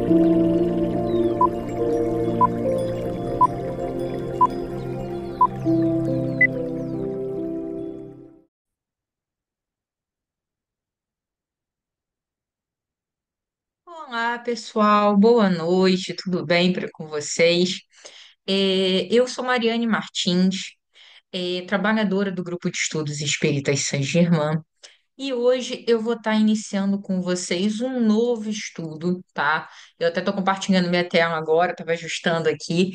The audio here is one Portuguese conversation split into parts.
Olá, pessoal. Boa noite. Tudo bem com vocês? Eu sou Mariane Martins, trabalhadora do Grupo de Estudos Espíritas Saint-Germain. E hoje eu vou estar iniciando com vocês um novo estudo, tá? Eu até estou compartilhando minha tela agora, estava ajustando aqui.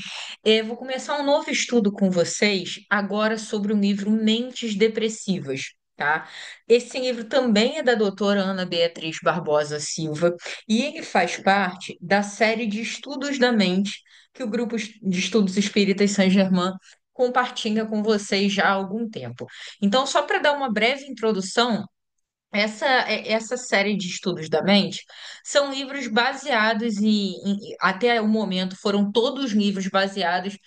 Vou começar um novo estudo com vocês agora sobre o livro Mentes Depressivas, tá? Esse livro também é da doutora Ana Beatriz Barbosa Silva e ele faz parte da série de estudos da mente que o Grupo de Estudos Espíritas Saint-Germain compartilha com vocês já há algum tempo. Então, só para dar uma breve introdução, essa série de estudos da mente são livros baseados até o momento, foram todos livros baseados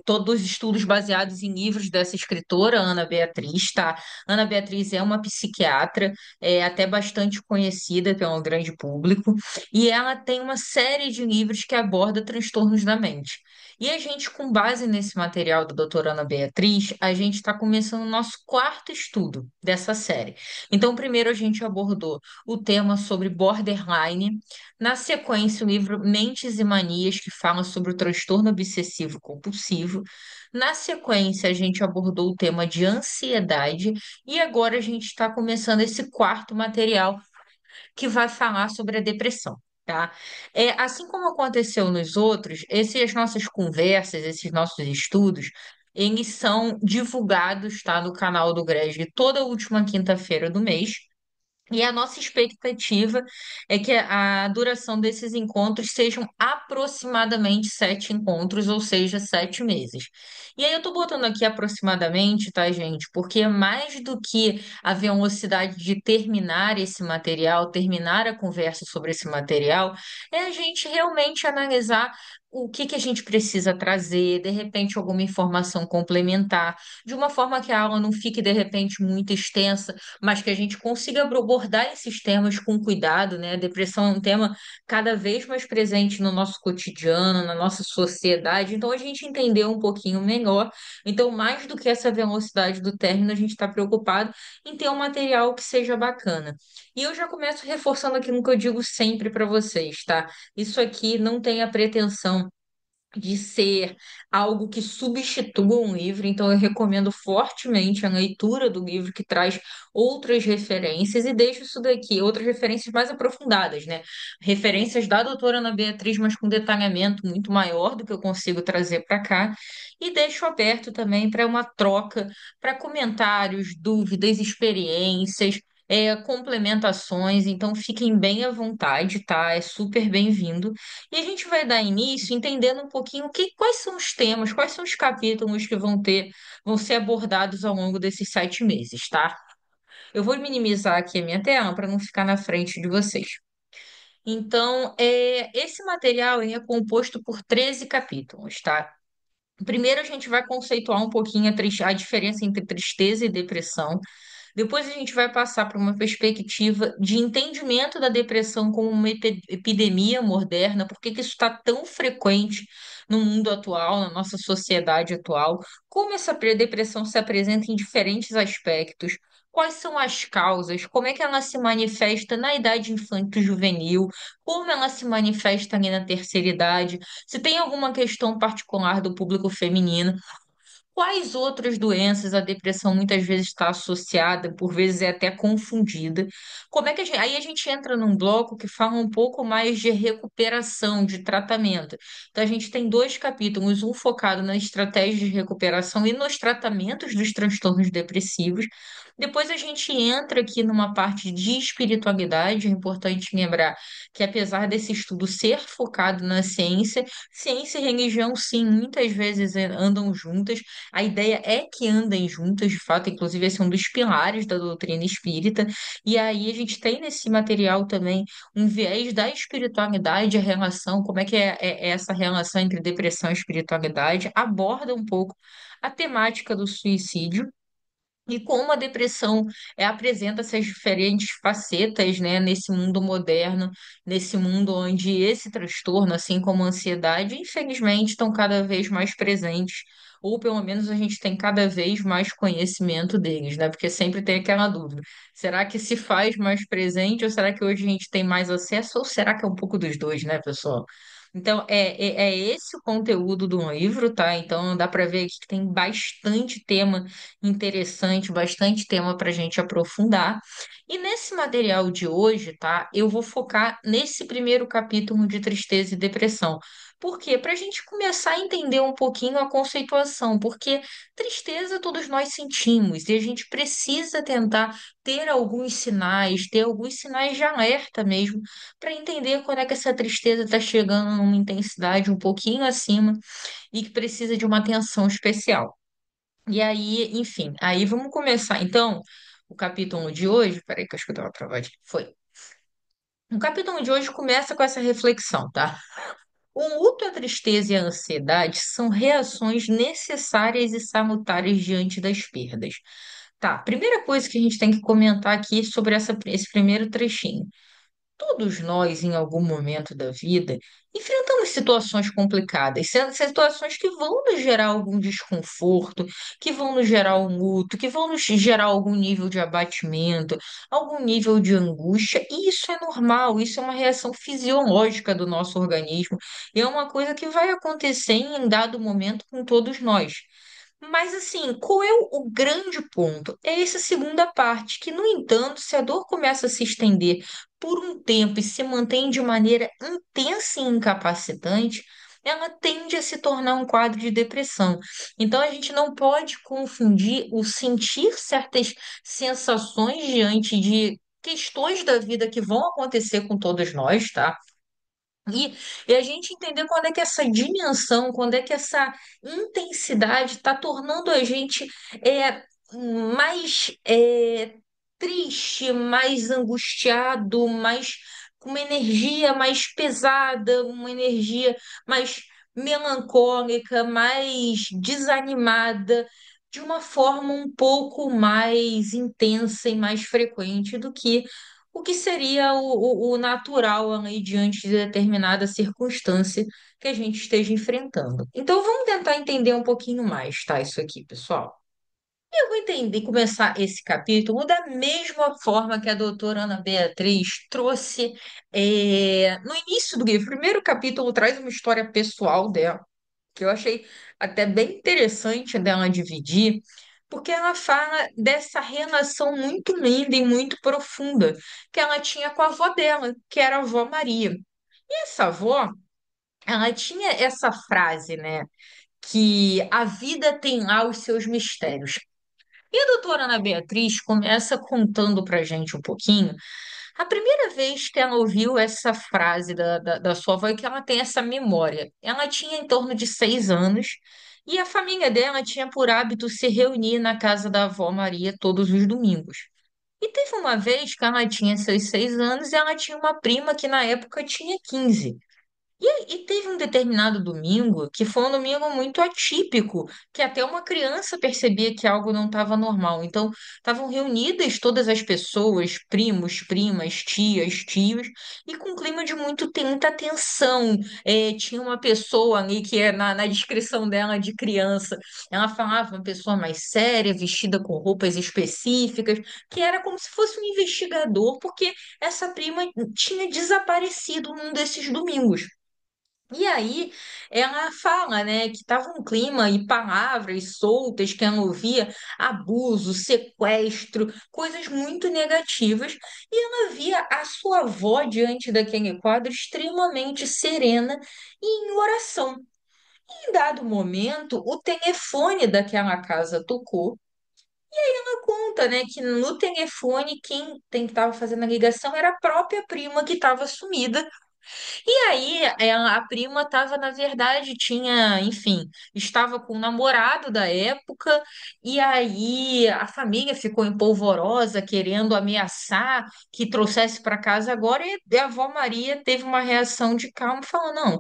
todos estudos baseados em livros dessa escritora, Ana Beatriz, tá? Ana Beatriz é uma psiquiatra, até bastante conhecida pelo grande público, e ela tem uma série de livros que aborda transtornos da mente. E a gente, com base nesse material da doutora Ana Beatriz, a gente está começando o nosso quarto estudo dessa série. Então, primeiro a gente abordou o tema sobre borderline, na sequência, o livro Mentes e Manias, que fala sobre o transtorno obsessivo compulsivo. Na sequência, a gente abordou o tema de ansiedade, e agora a gente está começando esse quarto material que vai falar sobre a depressão. Tá? Assim como aconteceu nos outros, essas nossas conversas, esses nossos estudos, eles são divulgados, tá, no canal do GRESG toda última quinta-feira do mês. E a nossa expectativa é que a duração desses encontros sejam aproximadamente 7 encontros, ou seja, 7 meses. E aí eu tô botando aqui aproximadamente, tá, gente? Porque mais do que a velocidade de terminar esse material, terminar a conversa sobre esse material, é a gente realmente analisar o que que a gente precisa trazer, de repente alguma informação complementar, de uma forma que a aula não fique, de repente, muito extensa, mas que a gente consiga abordar esses temas com cuidado, né? A depressão é um tema cada vez mais presente no nosso cotidiano, na nossa sociedade, então a gente entender um pouquinho melhor. Então, mais do que essa velocidade do término, a gente está preocupado em ter um material que seja bacana. E eu já começo reforçando aquilo que eu digo sempre para vocês, tá? Isso aqui não tem a pretensão de ser algo que substitua um livro, então eu recomendo fortemente a leitura do livro que traz outras referências e deixo isso daqui, outras referências mais aprofundadas, né? Referências da doutora Ana Beatriz, mas com detalhamento muito maior do que eu consigo trazer para cá, e deixo aberto também para uma troca, para comentários, dúvidas, experiências. Complementações, então fiquem bem à vontade, tá? É super bem-vindo. E a gente vai dar início entendendo um pouquinho quais são os temas, quais são os capítulos que vão ser abordados ao longo desses 7 meses, tá? Eu vou minimizar aqui a minha tela para não ficar na frente de vocês. Então, esse material ele é composto por 13 capítulos, tá? Primeiro, a gente vai conceituar um pouquinho a diferença entre tristeza e depressão. Depois, a gente vai passar para uma perspectiva de entendimento da depressão como uma epidemia moderna, por que que isso está tão frequente no mundo atual, na nossa sociedade atual, como essa depressão se apresenta em diferentes aspectos. Quais são as causas? Como é que ela se manifesta na idade infanto-juvenil? Como ela se manifesta ali na terceira idade? Se tem alguma questão particular do público feminino, quais outras doenças a depressão muitas vezes está associada, por vezes é até confundida? Como é que aí a gente entra num bloco que fala um pouco mais de recuperação, de tratamento. Então a gente tem dois capítulos, um focado na estratégia de recuperação e nos tratamentos dos transtornos depressivos. Depois a gente entra aqui numa parte de espiritualidade. É importante lembrar que apesar desse estudo ser focado na ciência, ciência e religião, sim, muitas vezes andam juntas. A ideia é que andem juntas, de fato, inclusive esse é um dos pilares da doutrina espírita. E aí a gente tem nesse material também um viés da espiritualidade, a relação, como é que é essa relação entre depressão e espiritualidade, aborda um pouco a temática do suicídio. e como a depressão apresenta essas diferentes facetas, né, nesse mundo moderno, nesse mundo onde esse transtorno, assim como a ansiedade, infelizmente, estão cada vez mais presentes, ou pelo menos a gente tem cada vez mais conhecimento deles, né? Porque sempre tem aquela dúvida: será que se faz mais presente, ou será que hoje a gente tem mais acesso, ou será que é um pouco dos dois, né, pessoal? Então, é esse o conteúdo do livro, tá? Então, dá para ver aqui que tem bastante tema interessante, bastante tema para a gente aprofundar. E nesse material de hoje, tá? Eu vou focar nesse primeiro capítulo de tristeza e depressão. Por quê? Para a gente começar a entender um pouquinho a conceituação, porque tristeza todos nós sentimos e a gente precisa tentar ter alguns sinais de alerta mesmo, para entender quando é que essa tristeza está chegando numa intensidade um pouquinho acima e que precisa de uma atenção especial. E aí, enfim, aí vamos começar. Então, o capítulo de hoje, peraí que eu acho que eu dei uma travadinha. Foi. O capítulo de hoje começa com essa reflexão, tá? O luto, a tristeza e a ansiedade são reações necessárias e salutares diante das perdas. Tá, primeira coisa que a gente tem que comentar aqui sobre esse primeiro trechinho. Todos nós, em algum momento da vida, enfrentamos situações complicadas, sendo situações que vão nos gerar algum desconforto, que vão nos gerar um luto, que vão nos gerar algum nível de abatimento, algum nível de angústia, e isso é normal, isso é uma reação fisiológica do nosso organismo, e é uma coisa que vai acontecer em dado momento com todos nós. Mas assim, qual é o grande ponto? É essa segunda parte, que, no entanto, se a dor começa a se estender por um tempo e se mantém de maneira intensa e incapacitante, ela tende a se tornar um quadro de depressão. Então, a gente não pode confundir o sentir certas sensações diante de questões da vida que vão acontecer com todos nós, tá? E a gente entender quando é que essa dimensão, quando é que essa intensidade está tornando a gente mais triste, mais angustiado, mais com uma energia mais pesada, uma energia mais melancólica, mais desanimada, de uma forma um pouco mais intensa e mais frequente do que o que seria o natural ali diante de determinada circunstância que a gente esteja enfrentando. Então, vamos tentar entender um pouquinho mais, tá? Isso aqui, pessoal. Eu vou entender, começar esse capítulo da mesma forma que a doutora Ana Beatriz trouxe no início do livro. O primeiro capítulo traz uma história pessoal dela, que eu achei até bem interessante dela dividir, porque ela fala dessa relação muito linda e muito profunda que ela tinha com a avó dela, que era a avó Maria. E essa avó, ela tinha essa frase, né, que a vida tem lá os seus mistérios. E a doutora Ana Beatriz começa contando para gente um pouquinho a primeira vez que ela ouviu essa frase da sua avó, é que ela tem essa memória. Ela tinha em torno de 6 anos e a família dela tinha por hábito se reunir na casa da avó Maria todos os domingos. E teve uma vez que ela tinha seus 6 anos e ela tinha uma prima que na época tinha 15. E teve um determinado domingo que foi um domingo muito atípico, que até uma criança percebia que algo não estava normal. Então, estavam reunidas todas as pessoas, primos, primas, tias, tios, e com um clima de muita tensão. Tinha uma pessoa ali que na descrição dela de criança, ela falava uma pessoa mais séria, vestida com roupas específicas, que era como se fosse um investigador, porque essa prima tinha desaparecido num desses domingos. E aí ela fala, né, que estava um clima e palavras soltas que ela ouvia, abuso, sequestro, coisas muito negativas, e ela via a sua avó diante daquele quadro extremamente serena e em oração. Em dado momento, o telefone daquela casa tocou. Ela conta, né, que no telefone quem estava fazendo a ligação era a própria prima que estava sumida, e aí, a prima estava, na verdade, tinha, enfim, estava com o namorado da época, e aí a família ficou empolvorosa, querendo ameaçar que trouxesse para casa agora, e a avó Maria teve uma reação de calma, falou: não,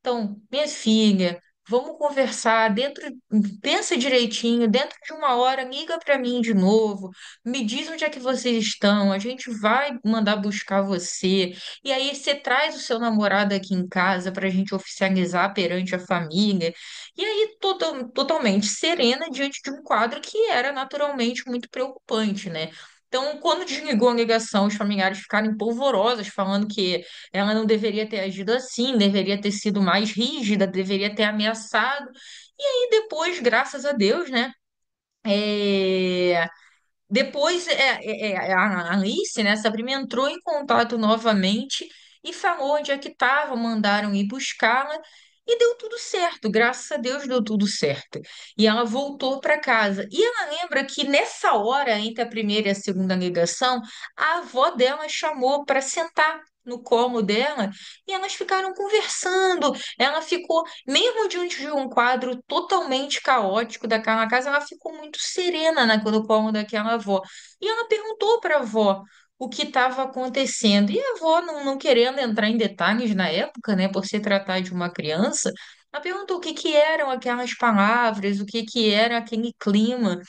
então, minha filha. vamos conversar pensa direitinho, dentro de uma hora, liga para mim de novo, me diz onde é que vocês estão, a gente vai mandar buscar você, e aí você traz o seu namorado aqui em casa para a gente oficializar perante a família, e aí totalmente serena diante de um quadro que era naturalmente muito preocupante, né? Então, quando desligou a ligação, os familiares ficaram polvorosos, falando que ela não deveria ter agido assim, deveria ter sido mais rígida, deveria ter ameaçado. E aí depois, graças a Deus, né? é, Depois a Alice, né, essa prima entrou em contato novamente e falou onde é que estava, mandaram ir buscá-la e deu tudo certo, graças a Deus deu tudo certo. E ela voltou para casa. E ela lembra que nessa hora, entre a primeira e a segunda ligação, a avó dela chamou para sentar no colo dela e elas ficaram conversando. Ela ficou, mesmo diante de um quadro totalmente caótico daquela casa, ela ficou muito serena no colo daquela avó. E ela perguntou para a avó o que estava acontecendo. E a avó, não querendo entrar em detalhes na época, né, por se tratar de uma criança, ela perguntou o que que eram aquelas palavras, o que que era aquele clima.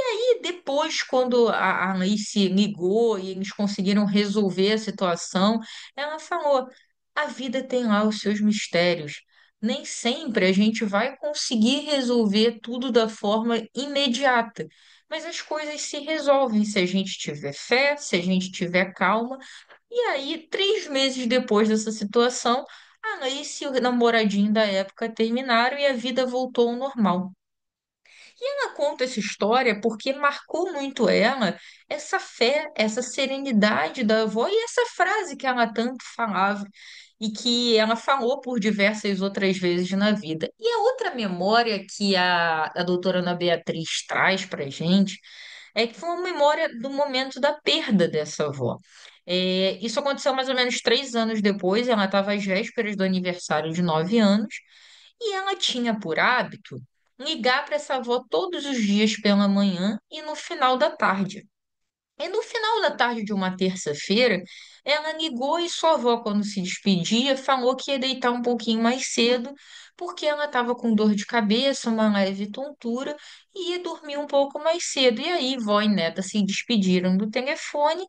E depois, quando a Alice ligou e eles conseguiram resolver a situação, ela falou: a vida tem lá os seus mistérios. Nem sempre a gente vai conseguir resolver tudo da forma imediata, mas as coisas se resolvem se a gente tiver fé, se a gente tiver calma. E aí, 3 meses depois dessa situação, a Alice e o namoradinho da época terminaram e a vida voltou ao normal. E ela conta essa história porque marcou muito ela essa fé, essa serenidade da avó e essa frase que ela tanto falava e que ela falou por diversas outras vezes na vida. E a outra memória que a doutora Ana Beatriz traz para gente é que foi uma memória do momento da perda dessa avó. Isso aconteceu mais ou menos 3 anos depois, ela estava às vésperas do aniversário de 9 anos. E ela tinha por hábito ligar para essa avó todos os dias pela manhã e no final da tarde. E no final da tarde de uma terça-feira, ela ligou e sua avó, quando se despedia, falou que ia deitar um pouquinho mais cedo, porque ela estava com dor de cabeça, uma leve tontura, e ia dormir um pouco mais cedo. E aí, vó e neta se despediram do telefone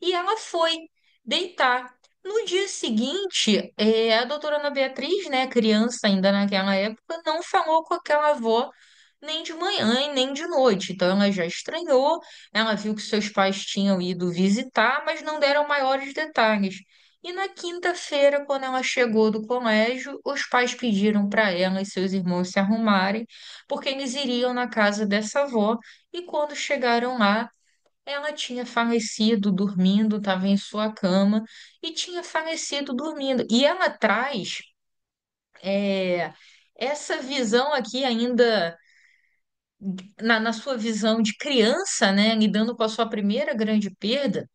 e ela foi deitar. No dia seguinte, a doutora Ana Beatriz, né, criança ainda naquela época, não falou com aquela avó nem de manhã e nem de noite. Então ela já estranhou, ela viu que seus pais tinham ido visitar, mas não deram maiores detalhes. E na quinta-feira, quando ela chegou do colégio, os pais pediram para ela e seus irmãos se arrumarem, porque eles iriam na casa dessa avó. E quando chegaram lá, ela tinha falecido dormindo, estava em sua cama e tinha falecido dormindo. E ela traz é, essa visão aqui ainda na sua visão de criança, né, lidando com a sua primeira grande perda,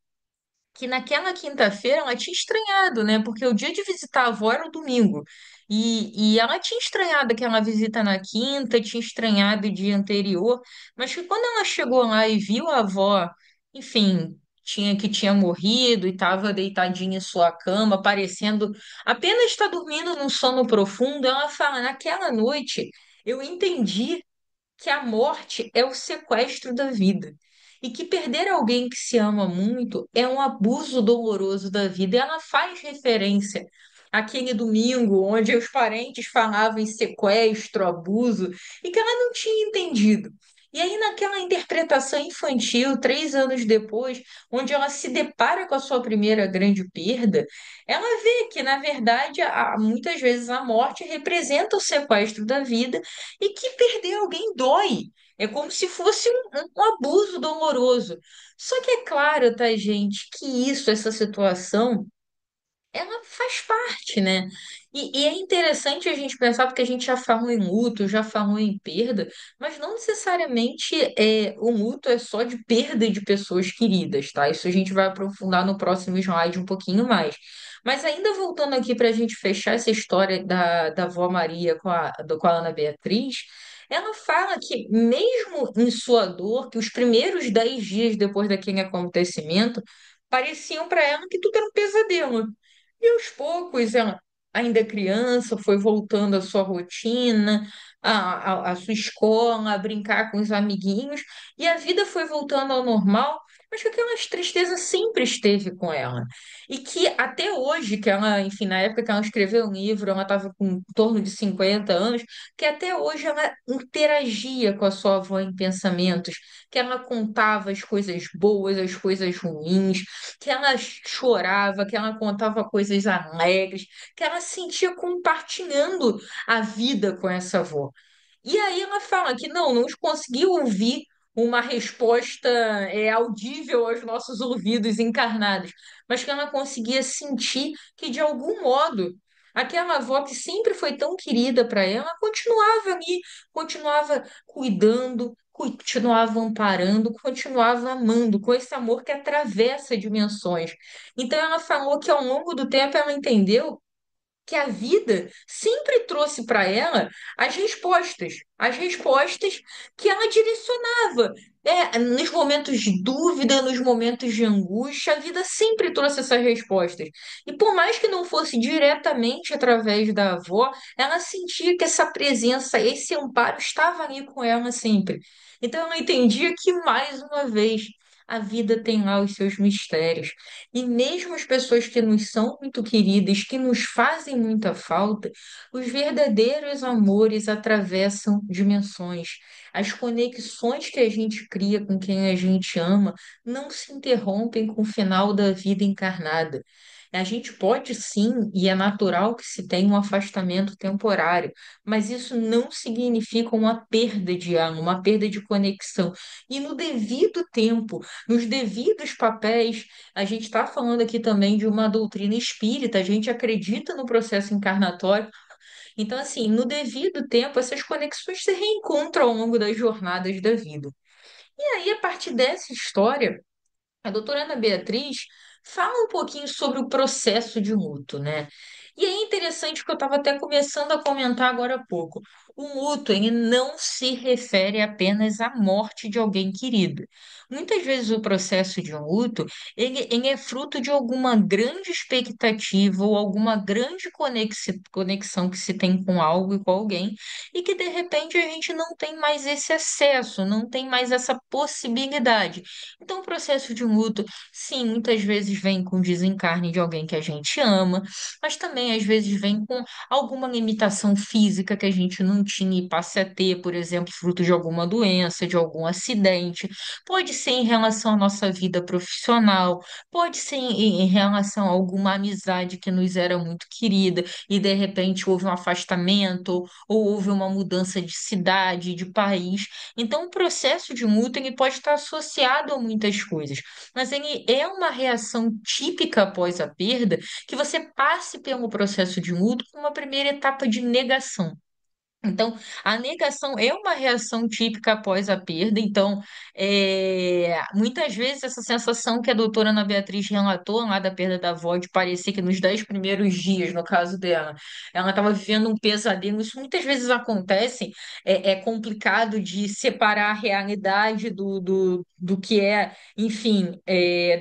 que naquela quinta-feira ela tinha estranhado, né, porque o dia de visitar a avó era o domingo, e ela tinha estranhado aquela visita na quinta, tinha estranhado o dia anterior, mas que quando ela chegou lá e viu a avó, enfim, tinha morrido e estava deitadinha em sua cama, parecendo apenas estar dormindo num sono profundo, ela fala, naquela noite eu entendi que a morte é o sequestro da vida e que perder alguém que se ama muito é um abuso doloroso da vida. E ela faz referência àquele domingo onde os parentes falavam em sequestro, abuso, e que ela não tinha entendido. E aí, naquela interpretação infantil, 3 anos depois, onde ela se depara com a sua primeira grande perda, ela vê que, na verdade, muitas vezes a morte representa o sequestro da vida e que perder alguém dói. É como se fosse um abuso doloroso. Só que é claro, tá, gente, que essa situação, ela faz parte, né? E é interessante a gente pensar, porque a gente já falou em luto, já falou em perda, mas não necessariamente o luto é só de perda de pessoas queridas, tá? Isso a gente vai aprofundar no próximo slide um pouquinho mais. Mas ainda voltando aqui para a gente fechar essa história da avó Maria com a Ana Beatriz, ela fala que mesmo em sua dor, que os primeiros 10 dias depois daquele acontecimento, pareciam para ela que tudo era um pesadelo. E aos poucos ela ainda criança, foi voltando à sua rotina, à sua escola, a brincar com os amiguinhos, e a vida foi voltando ao normal, mas que aquela tristeza sempre esteve com ela. E que até hoje, que ela, enfim, na época que ela escreveu o livro, ela estava com em torno de 50 anos, que até hoje ela interagia com a sua avó em pensamentos, que ela contava as coisas boas, as coisas ruins, que ela chorava, que ela contava coisas alegres, que ela se sentia compartilhando a vida com essa avó. E aí ela fala que não conseguiu ouvir uma resposta audível aos nossos ouvidos encarnados, mas que ela conseguia sentir que, de algum modo, aquela avó que sempre foi tão querida para ela continuava ali, continuava cuidando, continuava amparando, continuava amando, com esse amor que atravessa dimensões. Então ela falou que ao longo do tempo ela entendeu que a vida sempre trouxe para ela as respostas que ela direcionava. Nos momentos de dúvida, nos momentos de angústia, a vida sempre trouxe essas respostas. E por mais que não fosse diretamente através da avó, ela sentia que essa presença, esse amparo estava ali com ela sempre. Então ela entendia que, mais uma vez, a vida tem lá os seus mistérios. E mesmo as pessoas que nos são muito queridas, que nos fazem muita falta, os verdadeiros amores atravessam dimensões. As conexões que a gente cria com quem a gente ama não se interrompem com o final da vida encarnada. A gente pode sim, e é natural que se tenha um afastamento temporário, mas isso não significa uma perda de alma, uma perda de conexão. E no devido tempo, nos devidos papéis, a gente está falando aqui também de uma doutrina espírita, a gente acredita no processo encarnatório. Então, assim, no devido tempo, essas conexões se reencontram ao longo das jornadas da vida. E aí, a partir dessa história, a doutora Ana Beatriz fala um pouquinho sobre o processo de luto, né? E é interessante que eu estava até começando a comentar agora há pouco. O luto, ele não se refere apenas à morte de alguém querido. Muitas vezes o processo de um luto, ele é fruto de alguma grande expectativa ou alguma grande conexão que se tem com algo e com alguém, e que de repente a gente não tem mais esse acesso, não tem mais essa possibilidade. Então, o processo de luto, sim, muitas vezes vem com desencarne de alguém que a gente ama, mas também às vezes vem com alguma limitação física que a gente não tinha e passe a ter, por exemplo, fruto de alguma doença, de algum acidente. Pode ser em relação à nossa vida profissional, pode ser em relação a alguma amizade que nos era muito querida e de repente houve um afastamento ou houve uma mudança de cidade, de país. Então, o processo de luto ele pode estar associado a muitas coisas, mas ele é uma reação típica após a perda que você passe pelo processo de luto com uma primeira etapa de negação. Então, a negação é uma reação típica após a perda. Então, muitas vezes essa sensação que a doutora Ana Beatriz relatou lá da perda da avó, de parecer que nos 10 primeiros dias, no caso dela, ela estava vivendo um pesadelo. Isso muitas vezes acontece. É complicado de separar a realidade do que é, enfim,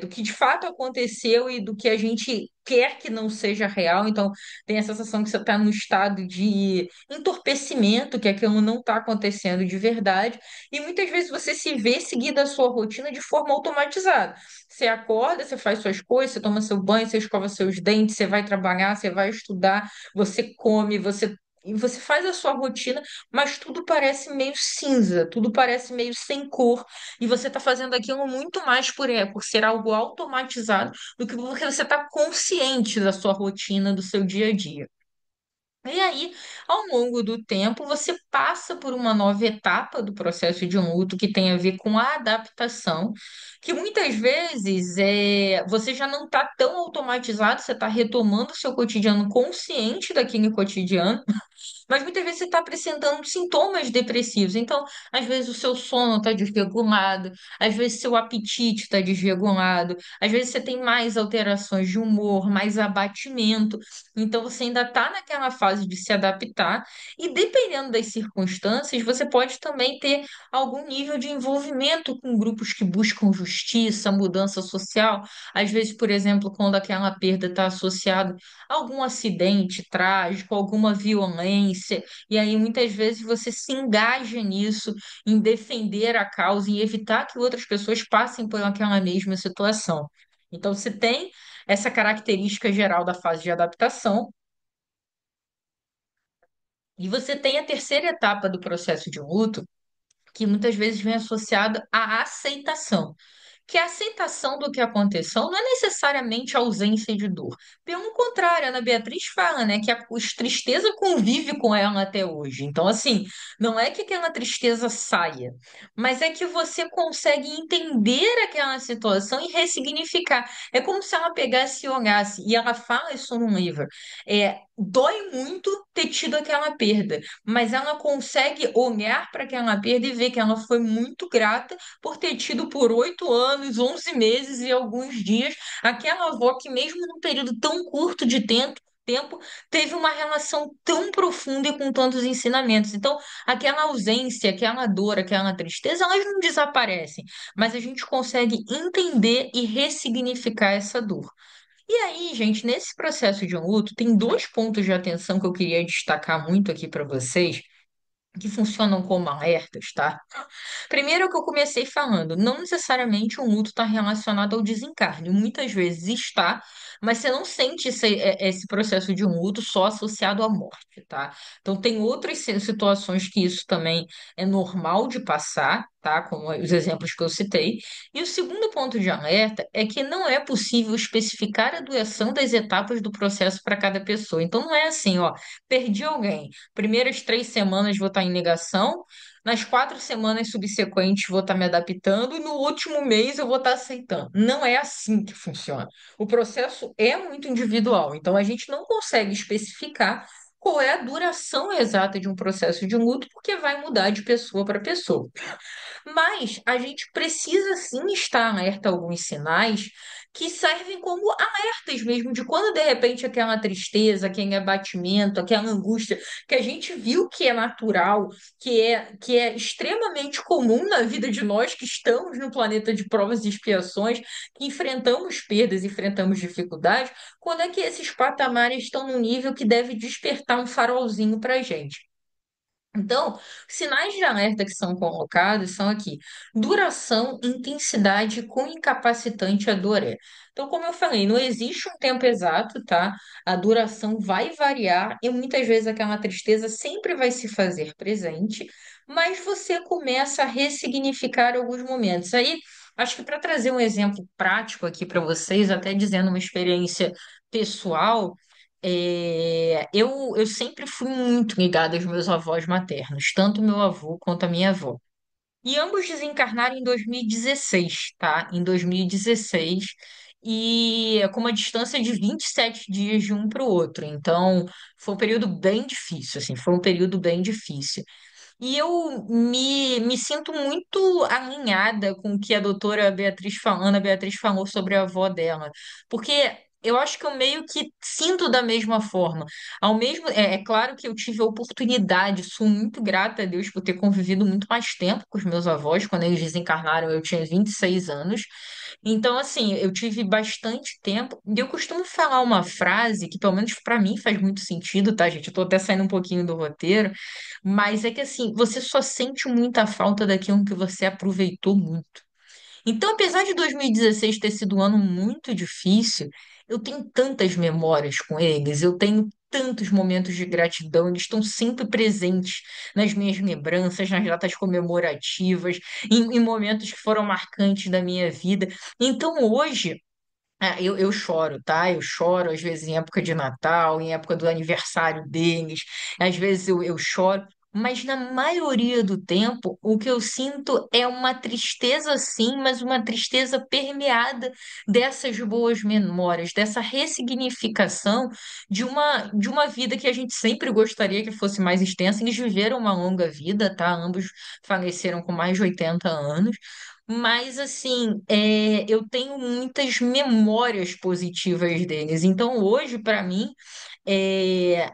do que de fato aconteceu e do que a gente quer que não seja real. Então, tem a sensação que você está num estado de entorpecimento, que aquilo não está acontecendo de verdade, e muitas vezes você se vê seguir da sua rotina de forma automatizada. Você acorda, você faz suas coisas, você toma seu banho, você escova seus dentes, você vai trabalhar, você vai estudar, você come, e você faz a sua rotina, mas tudo parece meio cinza, tudo parece meio sem cor, e você está fazendo aquilo muito mais por ser algo automatizado do que porque você está consciente da sua rotina, do seu dia a dia. E aí, ao longo do tempo, você passa por uma nova etapa do processo de um luto que tem a ver com a adaptação, que muitas vezes você já não está tão automatizado, você está retomando o seu cotidiano consciente daquele cotidiano, mas muitas vezes você está apresentando sintomas depressivos. Então, às vezes o seu sono está desregulado, às vezes seu apetite está desregulado, às vezes você tem mais alterações de humor, mais abatimento. Então, você ainda está naquela fase de se adaptar, e dependendo das circunstâncias, você pode também ter algum nível de envolvimento com grupos que buscam justiça, mudança social. Às vezes, por exemplo, quando aquela perda está associada a algum acidente trágico, alguma violência, e aí muitas vezes você se engaja nisso, em defender a causa, em evitar que outras pessoas passem por aquela mesma situação. Então, você tem essa característica geral da fase de adaptação, e você tem a terceira etapa do processo de luto, que muitas vezes vem associada à aceitação. Que a aceitação do que aconteceu não é necessariamente a ausência de dor. Pelo contrário, a Ana Beatriz fala, né, que a tristeza convive com ela até hoje. Então, assim, não é que aquela tristeza saia, mas é que você consegue entender aquela situação e ressignificar. É como se ela pegasse e olhasse, e ela fala isso no livro. Dói muito ter tido aquela perda, mas ela consegue olhar para aquela perda e ver que ela foi muito grata por ter tido por 8 anos, 11 meses e alguns dias aquela avó que, mesmo num período tão curto de tempo, teve uma relação tão profunda e com tantos ensinamentos. Então, aquela ausência, aquela dor, aquela tristeza, elas não desaparecem, mas a gente consegue entender e ressignificar essa dor. E aí, gente, nesse processo de luto, tem dois pontos de atenção que eu queria destacar muito aqui para vocês, que funcionam como alertas, tá? Primeiro, é o que eu comecei falando, não necessariamente um luto está relacionado ao desencarne. Muitas vezes está, mas você não sente esse processo de um luto só associado à morte, tá? Então, tem outras situações que isso também é normal de passar, tá? Como os exemplos que eu citei. E o segundo ponto de alerta é que não é possível especificar a duração das etapas do processo para cada pessoa. Então, não é assim, ó, perdi alguém, primeiras 3 semanas vou estar em negação. Nas 4 semanas subsequentes, vou estar me adaptando e no último mês eu vou estar aceitando. Não é assim que funciona. O processo é muito individual, então a gente não consegue especificar qual é a duração exata de um processo de luto, porque vai mudar de pessoa para pessoa. Mas a gente precisa sim estar alerta a alguns sinais que servem como alertas mesmo, de quando de repente aquela tristeza, aquele abatimento, aquela angústia que a gente viu que é natural, que é extremamente comum na vida de nós que estamos no planeta de provas e expiações, que enfrentamos perdas, enfrentamos dificuldades, quando é que esses patamares estão no nível que deve despertar um farolzinho para a gente. Então, sinais de alerta que são colocados são aqui: duração, intensidade, quão incapacitante a dor é. Então, como eu falei, não existe um tempo exato, tá? A duração vai variar e muitas vezes aquela tristeza sempre vai se fazer presente, mas você começa a ressignificar alguns momentos. Aí, acho que para trazer um exemplo prático aqui para vocês, até dizendo uma experiência pessoal. Eu sempre fui muito ligada aos meus avós maternos, tanto meu avô quanto a minha avó. E ambos desencarnaram em 2016, tá? Em 2016, e com uma distância de 27 dias de um para o outro. Então, foi um período bem difícil, assim, foi um período bem difícil. E eu me sinto muito alinhada com o que a doutora Beatriz falando, a Beatriz falou sobre a avó dela, porque eu acho que eu meio que sinto da mesma forma. É claro que eu tive a oportunidade, sou muito grata a Deus por ter convivido muito mais tempo com os meus avós. Quando eles desencarnaram, eu tinha 26 anos. Então, assim, eu tive bastante tempo. E eu costumo falar uma frase que, pelo menos para mim, faz muito sentido, tá, gente? Eu tô até saindo um pouquinho do roteiro. Mas é que assim, você só sente muita falta daquilo que você aproveitou muito. Então, apesar de 2016 ter sido um ano muito difícil, eu tenho tantas memórias com eles, eu tenho tantos momentos de gratidão, eles estão sempre presentes nas minhas lembranças, nas datas comemorativas, em momentos que foram marcantes da minha vida. Então, hoje. Eu choro, tá? Eu choro, às vezes, em época de Natal, em época do aniversário deles, às vezes eu choro, mas na maioria do tempo, o que eu sinto é uma tristeza, sim, mas uma tristeza permeada dessas boas memórias, dessa ressignificação de uma vida que a gente sempre gostaria que fosse mais extensa. Eles viveram uma longa vida, tá? Ambos faleceram com mais de 80 anos. Mas, assim, eu tenho muitas memórias positivas deles. Então, hoje, para mim, é,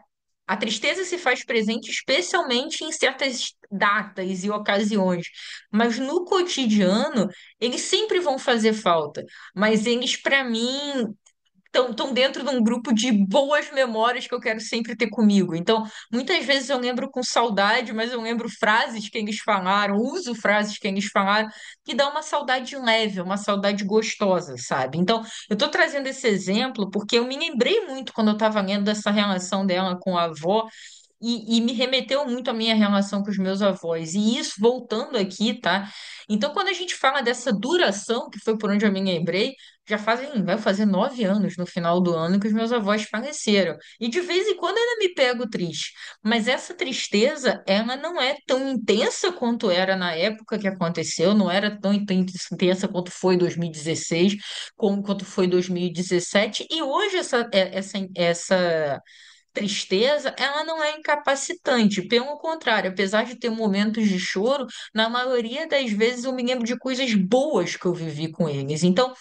a tristeza se faz presente especialmente em certas datas e ocasiões, mas no cotidiano eles sempre vão fazer falta. Mas eles, para mim, estão dentro de um grupo de boas memórias que eu quero sempre ter comigo. Então, muitas vezes eu lembro com saudade, mas eu lembro frases que eles falaram, uso frases que eles falaram, que dá uma saudade leve, uma saudade gostosa, sabe? Então, eu estou trazendo esse exemplo porque eu me lembrei muito quando eu estava lendo dessa relação dela com a avó. E me remeteu muito à minha relação com os meus avós. E isso, voltando aqui, tá? Então, quando a gente fala dessa duração, que foi por onde eu me lembrei, vai fazer 9 anos no final do ano que os meus avós faleceram. E de vez em quando eu ainda me pego triste. Mas essa tristeza, ela não é tão intensa quanto era na época que aconteceu, não era tão intensa quanto foi 2016, como quanto foi 2017. E hoje essa tristeza, ela não é incapacitante. Pelo contrário, apesar de ter momentos de choro, na maioria das vezes eu me lembro de coisas boas que eu vivi com eles. Então,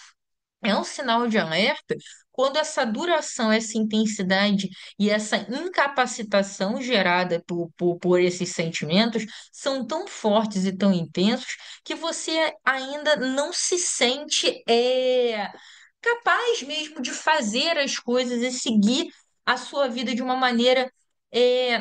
é um sinal de alerta quando essa duração, essa intensidade e essa incapacitação gerada por esses sentimentos são tão fortes e tão intensos que você ainda não se sente capaz mesmo de fazer as coisas e seguir a sua vida de uma maneira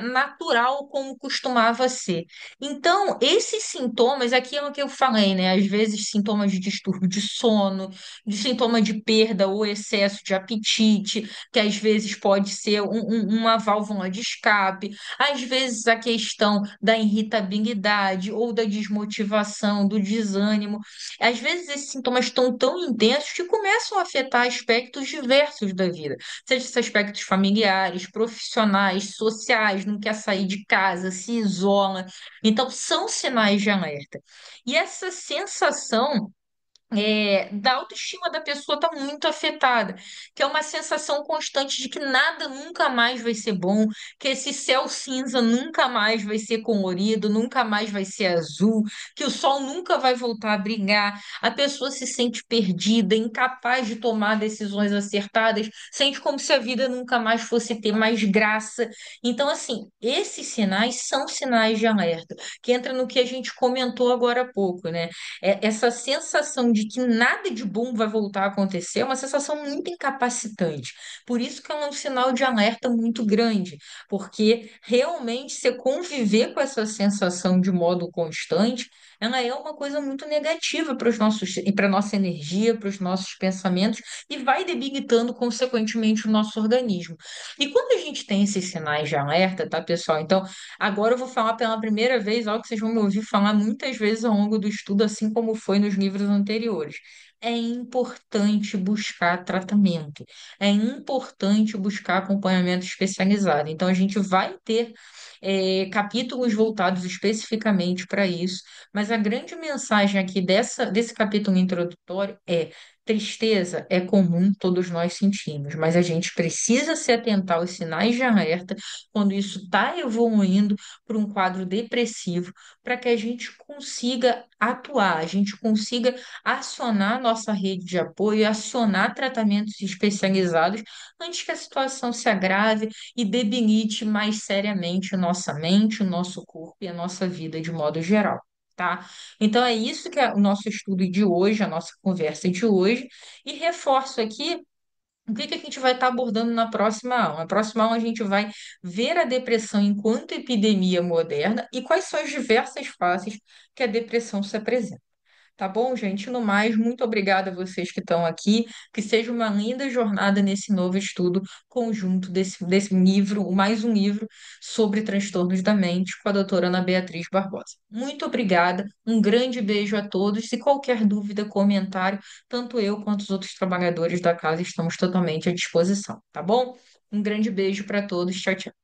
natural como costumava ser. Então, esses sintomas, aquilo que eu falei, né? Às vezes sintomas de distúrbio de sono, de sintoma de perda ou excesso de apetite, que às vezes pode ser uma válvula de escape, às vezes a questão da irritabilidade ou da desmotivação, do desânimo. Às vezes esses sintomas estão tão intensos que começam a afetar aspectos diversos da vida, seja esses aspectos familiares, profissionais, sociais, não quer sair de casa, se isola. Então, são sinais de alerta. E essa sensação da autoestima da pessoa está muito afetada, que é uma sensação constante de que nada nunca mais vai ser bom, que esse céu cinza nunca mais vai ser colorido, nunca mais vai ser azul, que o sol nunca vai voltar a brilhar, a pessoa se sente perdida, incapaz de tomar decisões acertadas, sente como se a vida nunca mais fosse ter mais graça. Então, assim, esses sinais são sinais de alerta, que entra no que a gente comentou agora há pouco, né? Essa sensação de que nada de bom vai voltar a acontecer é uma sensação muito incapacitante. Por isso que é um sinal de alerta muito grande, porque realmente você conviver com essa sensação de modo constante, ela é uma coisa muito negativa para os nossos, e para nossa energia, para os nossos pensamentos e vai debilitando consequentemente o nosso organismo. E quando a gente tem esses sinais de alerta, tá, pessoal? Então, agora eu vou falar pela primeira vez, algo que vocês vão me ouvir falar muitas vezes ao longo do estudo, assim como foi nos livros anteriores. É importante buscar tratamento, é importante buscar acompanhamento especializado. Então, a gente vai ter capítulos voltados especificamente para isso, mas a grande mensagem aqui desse capítulo introdutório é: tristeza é comum, todos nós sentimos, mas a gente precisa se atentar aos sinais de alerta quando isso está evoluindo para um quadro depressivo, para que a gente consiga atuar, a gente consiga acionar nossa rede de apoio, acionar tratamentos especializados antes que a situação se agrave e debilite mais seriamente nossa mente, o nosso corpo e a nossa vida de modo geral. Tá? Então é isso que é o nosso estudo de hoje, a nossa conversa de hoje, e reforço aqui o que que a gente vai estar abordando na próxima aula? Na próxima aula, a gente vai ver a depressão enquanto epidemia moderna e quais são as diversas faces que a depressão se apresenta. Tá bom, gente? No mais, muito obrigada a vocês que estão aqui. Que seja uma linda jornada nesse novo estudo conjunto desse livro, mais um livro sobre transtornos da mente com a doutora Ana Beatriz Barbosa. Muito obrigada, um grande beijo a todos. Se qualquer dúvida, comentário, tanto eu quanto os outros trabalhadores da casa estamos totalmente à disposição, tá bom? Um grande beijo para todos. Tchau, tchau.